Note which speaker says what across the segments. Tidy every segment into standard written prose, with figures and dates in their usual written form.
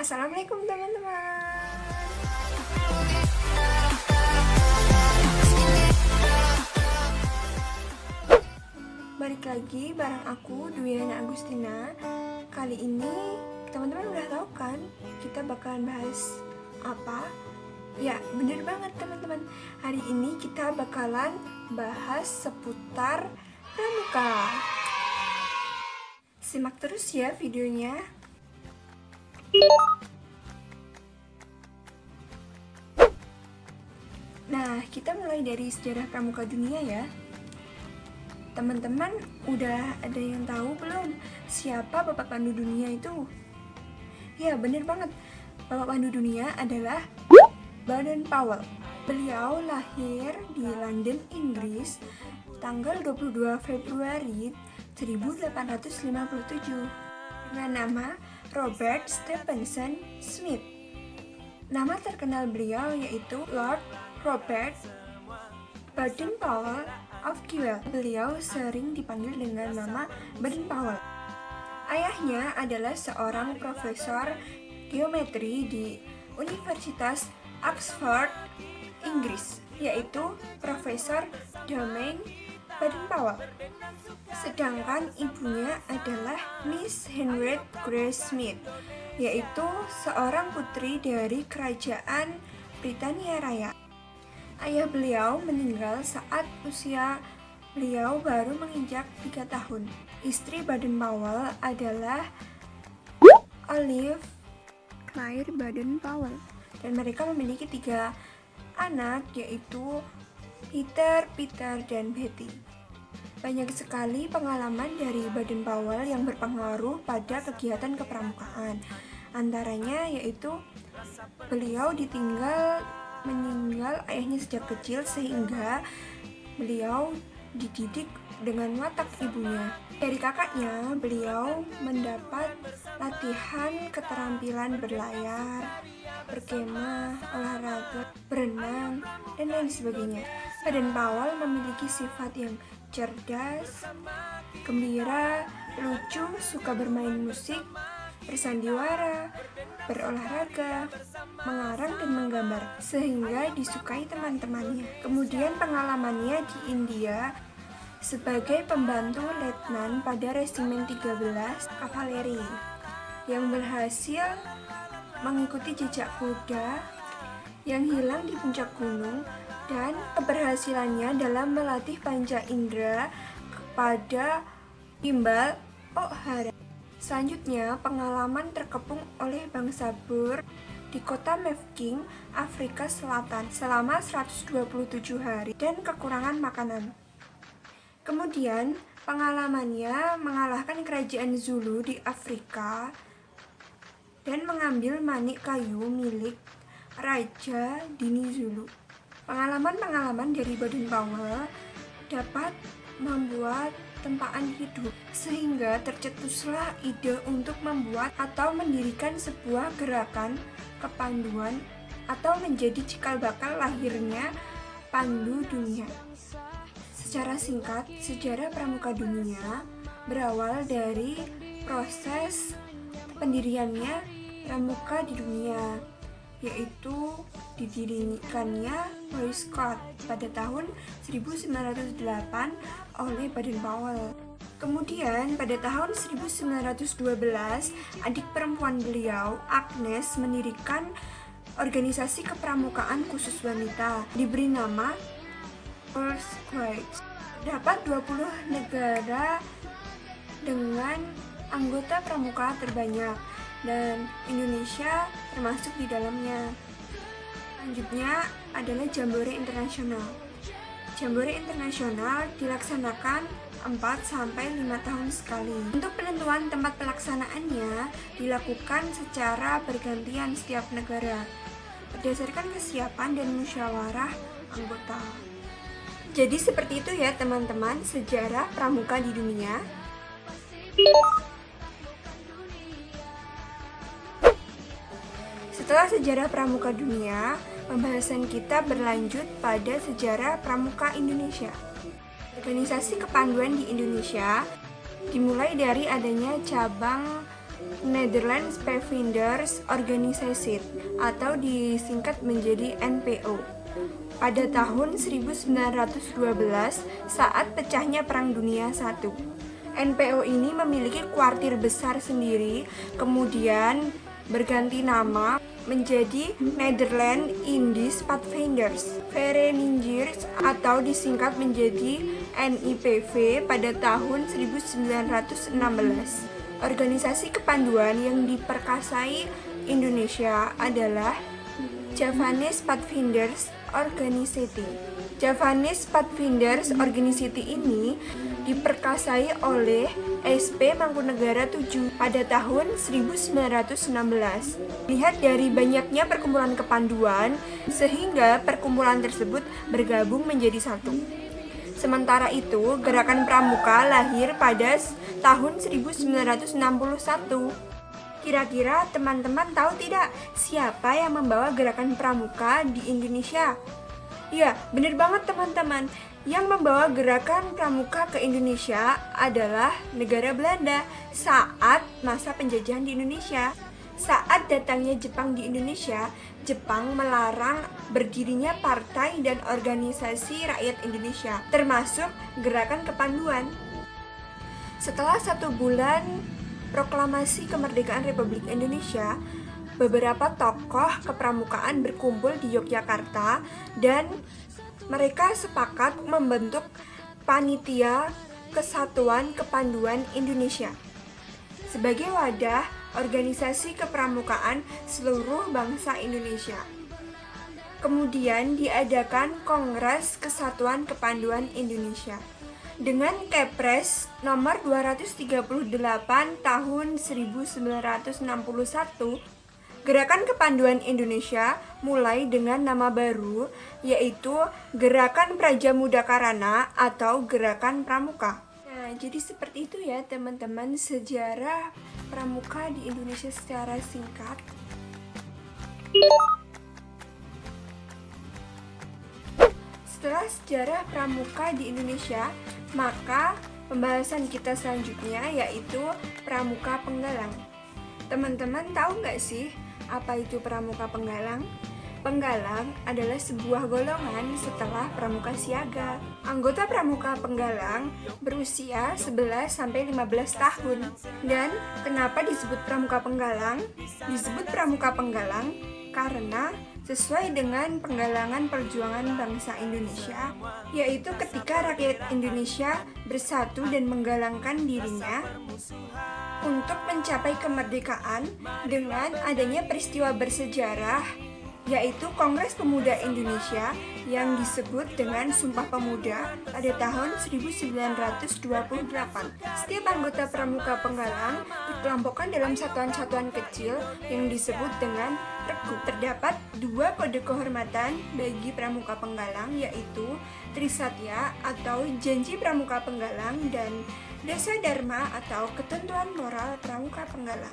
Speaker 1: Assalamualaikum teman-teman. Balik lagi bareng aku, Dwiana Agustina. Kali ini teman-teman udah tahu kan kita bakalan bahas apa? Ya, bener banget teman-teman. Hari ini kita bakalan bahas seputar pramuka. Simak terus ya videonya. Nah, kita mulai dari sejarah pramuka dunia ya. Teman-teman udah ada yang tahu belum siapa Bapak Pandu Dunia itu? Ya, bener banget. Bapak Pandu Dunia adalah Baden-Powell. Beliau lahir di London, Inggris, tanggal 22 Februari 1857 dengan nama Robert Stephenson Smith. Nama terkenal beliau yaitu Lord Robert Baden-Powell of Kewell. Beliau sering dipanggil dengan nama Baden-Powell. Ayahnya adalah seorang profesor geometri di Universitas Oxford, Inggris, yaitu Profesor Domain Baden-Powell. Sedangkan ibunya adalah Miss Henriette Grace Smith, yaitu seorang putri dari Kerajaan Britania Raya. Ayah beliau meninggal saat usia beliau baru menginjak 3 tahun. Istri Baden-Powell adalah Olive Claire Baden-Powell, dan mereka memiliki 3 anak, yaitu Peter, dan Betty. Banyak sekali pengalaman dari Baden-Powell yang berpengaruh pada kegiatan kepramukaan. Antaranya yaitu beliau meninggal ayahnya sejak kecil, sehingga beliau dididik dengan watak ibunya. Dari kakaknya, beliau mendapat latihan keterampilan berlayar, berkemah, olahraga, berenang, dan lain sebagainya. Baden-Powell memiliki sifat yang cerdas, gembira, lucu, suka bermain musik, bersandiwara, berolahraga, mengarang dan menggambar, sehingga disukai teman-temannya. Kemudian pengalamannya di India sebagai pembantu letnan pada Resimen 13 Kavaleri yang berhasil mengikuti jejak kuda yang hilang di puncak gunung, dan keberhasilannya dalam melatih panca indera kepada Gimbal O'Hara. Selanjutnya, pengalaman terkepung oleh bangsa Boer di kota Mafeking, Afrika Selatan selama 127 hari dan kekurangan makanan. Kemudian, pengalamannya mengalahkan kerajaan Zulu di Afrika dan mengambil manik kayu milik Raja Dini Zulu. Pengalaman-pengalaman dari Baden-Powell dapat membuat tempaan hidup, sehingga tercetuslah ide untuk membuat atau mendirikan sebuah gerakan kepanduan atau menjadi cikal bakal lahirnya Pandu Dunia. Secara singkat, sejarah pramuka dunia berawal dari proses pendiriannya pramuka di dunia, yaitu didirikannya Boy Scout pada tahun 1908 oleh Baden-Powell. Kemudian pada tahun 1912, adik perempuan beliau, Agnes, mendirikan organisasi kepramukaan khusus wanita, diberi nama Girl Scouts. Terdapat 20 negara dengan anggota pramuka terbanyak, dan Indonesia termasuk di dalamnya. Selanjutnya adalah Jambore Internasional. Jambore Internasional dilaksanakan 4-5 tahun sekali. Untuk penentuan tempat pelaksanaannya dilakukan secara bergantian setiap negara berdasarkan kesiapan dan musyawarah anggota. Jadi seperti itu ya teman-teman, sejarah pramuka di dunia. Setelah sejarah pramuka dunia, pembahasan kita berlanjut pada sejarah pramuka Indonesia. Organisasi kepanduan di Indonesia dimulai dari adanya cabang Netherlands Pathfinders Organization atau disingkat menjadi NPO. Pada tahun 1912 saat pecahnya Perang Dunia I. NPO ini memiliki kuartir besar sendiri, kemudian berganti nama menjadi Netherlands Indies Pathfinders Vereniging atau disingkat menjadi NIPV pada tahun 1916. Organisasi kepanduan yang diperkasai Indonesia adalah Javanese Pathfinders Organization. Javanese Pathfinders Organization ini diperkasai oleh SP Mangkunegara 7 pada tahun 1916. Lihat dari banyaknya perkumpulan kepanduan, sehingga perkumpulan tersebut bergabung menjadi satu. Sementara itu, Gerakan Pramuka lahir pada tahun 1961. Kira-kira teman-teman tahu tidak siapa yang membawa Gerakan Pramuka di Indonesia? Ya, benar banget teman-teman. Yang membawa Gerakan Pramuka ke Indonesia adalah negara Belanda saat masa penjajahan di Indonesia. Saat datangnya Jepang di Indonesia, Jepang melarang berdirinya partai dan organisasi rakyat Indonesia, termasuk Gerakan Kepanduan. Setelah 1 bulan proklamasi kemerdekaan Republik Indonesia, beberapa tokoh kepramukaan berkumpul di Yogyakarta dan mereka sepakat membentuk Panitia Kesatuan Kepanduan Indonesia sebagai wadah organisasi kepramukaan seluruh bangsa Indonesia. Kemudian diadakan Kongres Kesatuan Kepanduan Indonesia dengan Kepres nomor 238 tahun 1961. Gerakan Kepanduan Indonesia mulai dengan nama baru, yaitu Gerakan Prajamuda Karana atau Gerakan Pramuka. Nah, jadi seperti itu ya teman-teman sejarah pramuka di Indonesia secara singkat. Setelah sejarah pramuka di Indonesia, maka pembahasan kita selanjutnya yaitu Pramuka Penggalang. Teman-teman tahu nggak sih apa itu Pramuka Penggalang? Penggalang adalah sebuah golongan setelah Pramuka Siaga. Anggota Pramuka Penggalang berusia 11-15 tahun. Dan kenapa disebut Pramuka Penggalang? Disebut Pramuka Penggalang karena sesuai dengan penggalangan perjuangan bangsa Indonesia, yaitu ketika rakyat Indonesia bersatu dan menggalangkan dirinya untuk mencapai kemerdekaan dengan adanya peristiwa bersejarah, yaitu Kongres Pemuda Indonesia yang disebut dengan Sumpah Pemuda pada tahun 1928. Setiap anggota Pramuka Penggalang dikelompokkan dalam satuan-satuan kecil yang disebut dengan regu. Terdapat 2 kode kehormatan bagi Pramuka Penggalang, yaitu Trisatya atau Janji Pramuka Penggalang dan Dasa Dharma atau Ketentuan Moral Pramuka Penggalang.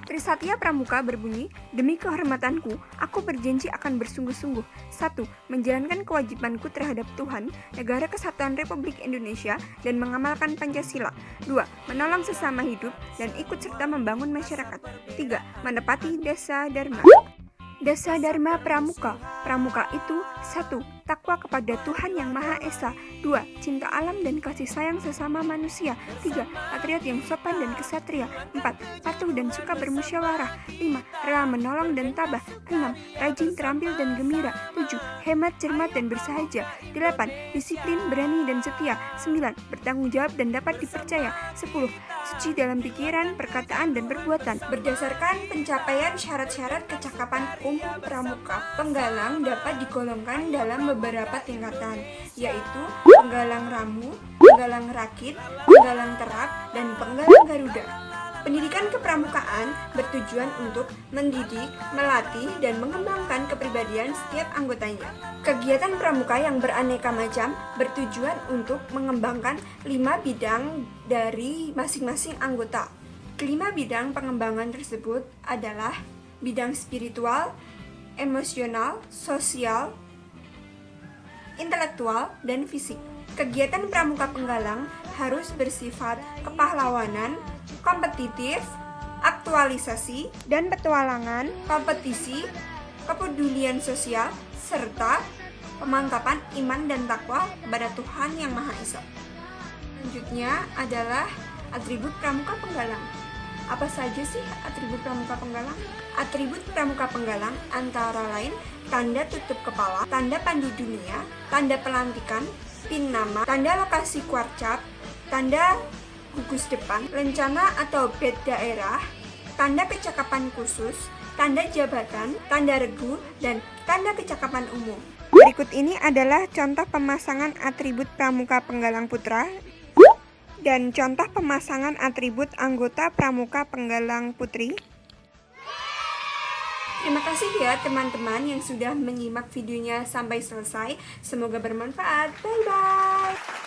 Speaker 1: Trisatya Pramuka berbunyi, demi kehormatanku, aku berjanji akan bersungguh-sungguh. 1. Menjalankan kewajibanku terhadap Tuhan, Negara Kesatuan Republik Indonesia, dan mengamalkan Pancasila. 2. Menolong sesama hidup dan ikut serta membangun masyarakat. 3. Menepati Dasa Dharma. Dasa Dharma Pramuka. Pramuka itu 1. Takwa kepada Tuhan Yang Maha Esa. 2. Cinta alam dan kasih sayang sesama manusia. 3. Patriot yang sopan dan kesatria. 4. Patuh dan suka bermusyawarah. 5. Rela menolong dan tabah. 6. Rajin, terampil dan gembira. 7. Hemat, cermat dan bersahaja. 8. Disiplin, berani dan setia. 9. Bertanggung jawab dan dapat dipercaya. 10. Suci dalam pikiran, perkataan dan perbuatan. Berdasarkan pencapaian syarat-syarat kecakapan umum pramuka, penggalang dapat digolongkan dalam beberapa tingkatan, yaitu penggalang ramu, penggalang rakit, penggalang terak, dan penggalang garuda. Pendidikan kepramukaan bertujuan untuk mendidik, melatih, dan mengembangkan kepribadian setiap anggotanya. Kegiatan pramuka yang beraneka macam bertujuan untuk mengembangkan 5 bidang dari masing-masing anggota. Kelima bidang pengembangan tersebut adalah bidang spiritual, emosional, sosial, intelektual, dan fisik. Kegiatan pramuka penggalang harus bersifat kepahlawanan, kompetitif, aktualisasi, dan petualangan, kompetisi, kepedulian sosial, serta pemangkapan iman dan takwa kepada Tuhan Yang Maha Esa. Selanjutnya adalah atribut pramuka penggalang. Apa saja sih atribut pramuka penggalang? Atribut pramuka penggalang antara lain tanda tutup kepala, tanda pandu dunia, tanda pelantikan, pin nama, tanda lokasi kuarcap, tanda gugus depan, lencana atau bed daerah, tanda kecakapan khusus, tanda jabatan, tanda regu, dan tanda kecakapan umum. Berikut ini adalah contoh pemasangan atribut pramuka penggalang putra dan contoh pemasangan atribut anggota pramuka penggalang putri. Terima kasih ya teman-teman yang sudah menyimak videonya sampai selesai. Semoga bermanfaat. Bye-bye.